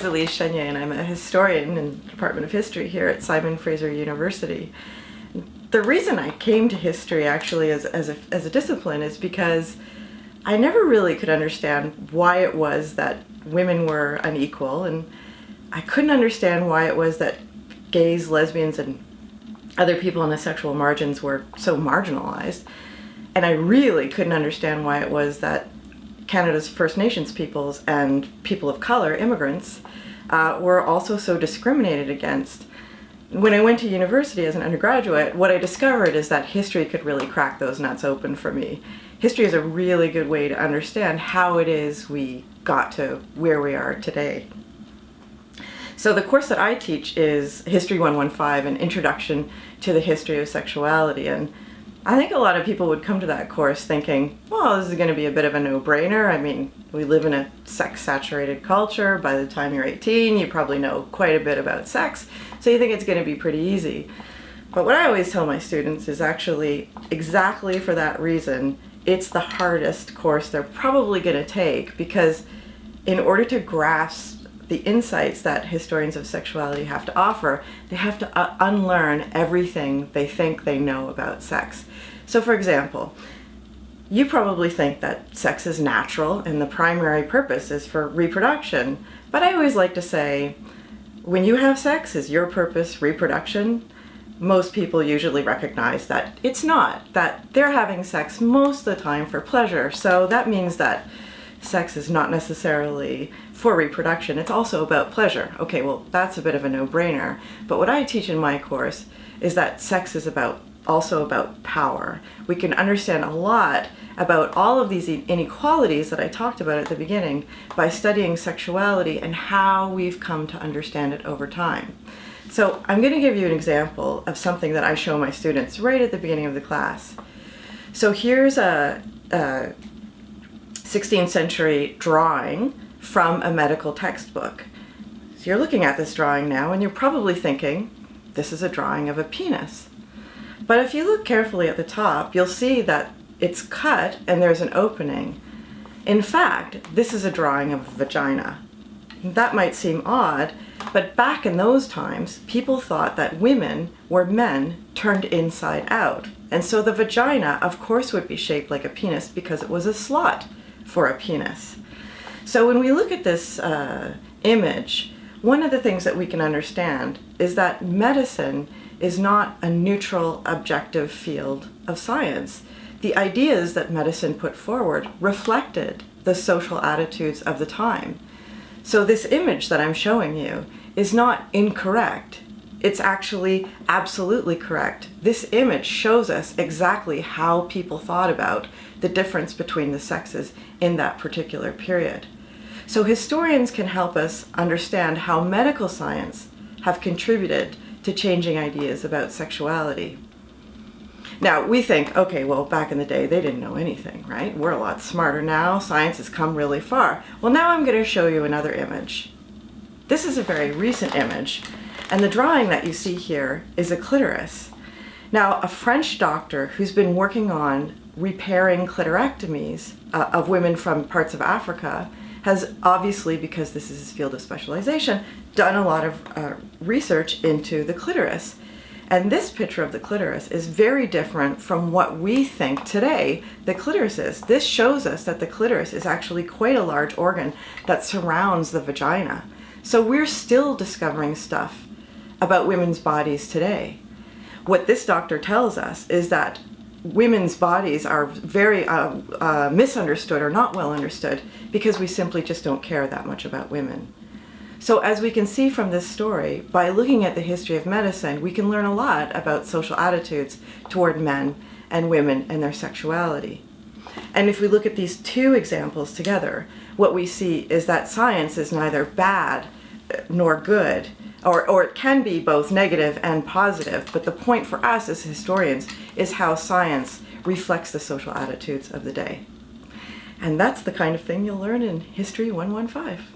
is Elise Chenier, and I'm a historian in the Department of History here at Fraser University. The reason I came to history actually as a discipline is because I never really could understand why it was that women were unequal, and I couldn't understand why it was that gays, lesbians, and other people on the sexual margins were so marginalized. And I really couldn't understand why it was that Canada's First Nations peoples and people of color, immigrants, were also so discriminated against. When I went to university as an undergraduate, what I discovered is that history could really crack those nuts open for me. History is a really good way to understand how it is we got to where we are today. So the course that I teach is History 115, an introduction to the history of sexuality. And I think a lot of people would come to that course thinking, well, this is going to be a bit of a no-brainer. I mean, we live in a sex-saturated culture. By the time you're 18, you probably know quite a bit about sex, so you think it's going to be pretty easy. But what I always tell my students is actually exactly for that reason, it's the hardest course they're probably going to take, because in order to grasp the insights that historians of sexuality have to offer, they have to unlearn everything they think they know about sex. So for example, you probably think that sex is natural and the primary purpose is for reproduction. But I always like to say, when you have sex, is your purpose reproduction? Most people usually recognize that it's not, that they're having sex most of the time for pleasure. So that means that sex is not necessarily for reproduction, it's also about pleasure. Okay, well, that's a bit of a no-brainer. But what I teach in my course is that sex is also about power. We can understand a lot about all of these inequalities that I talked about at the beginning by studying sexuality and how we've come to understand it over time. So I'm going to give you an example of something that I show my students right at the beginning of the class. So here's a 16th century drawing from a medical textbook. So you're looking at this drawing now and you're probably thinking, this is a drawing of a penis. But if you look carefully at the top, you'll see that it's cut and there's an opening. In fact, this is a drawing of a vagina. That might seem odd, but back in those times, people thought that women were men turned inside out. And so the vagina, of course, would be shaped like a penis because it was a slot for a penis. So when we look at this image, one of the things that we can understand is that medicine is not a neutral, objective field of science. The ideas that medicine put forward reflected the social attitudes of the time. So this image that I'm showing you is not incorrect. It's actually absolutely correct. This image shows us exactly how people thought about the difference between the sexes in that particular period. So historians can help us understand how medical science have contributed to changing ideas about sexuality. Now, we think, okay, well, back in the day, they didn't know anything, right? We're a lot smarter now. Science has come really far. Well, now I'm going to show you another image. This is a very recent image, and the drawing that you see here is a clitoris. Now, a French doctor who's been working on repairing clitorectomies of women from parts of Africa has obviously, because this is his field of specialization, done a lot of research into the clitoris. And this picture of the clitoris is very different from what we think today the clitoris is. This shows us that the clitoris is actually quite a large organ that surrounds the vagina. So we're still discovering stuff about women's bodies today. What this doctor tells us is that women's bodies are very misunderstood or not well understood because we simply just don't care that much about women. So as we can see from this story, by looking at the history of medicine, we can learn a lot about social attitudes toward men and women and their sexuality. And if we look at these two examples together, what we see is that science is neither bad nor good, or it can be both negative and positive, but the point for us as historians is how science reflects the social attitudes of the day. And that's the kind of thing you'll learn in History 115.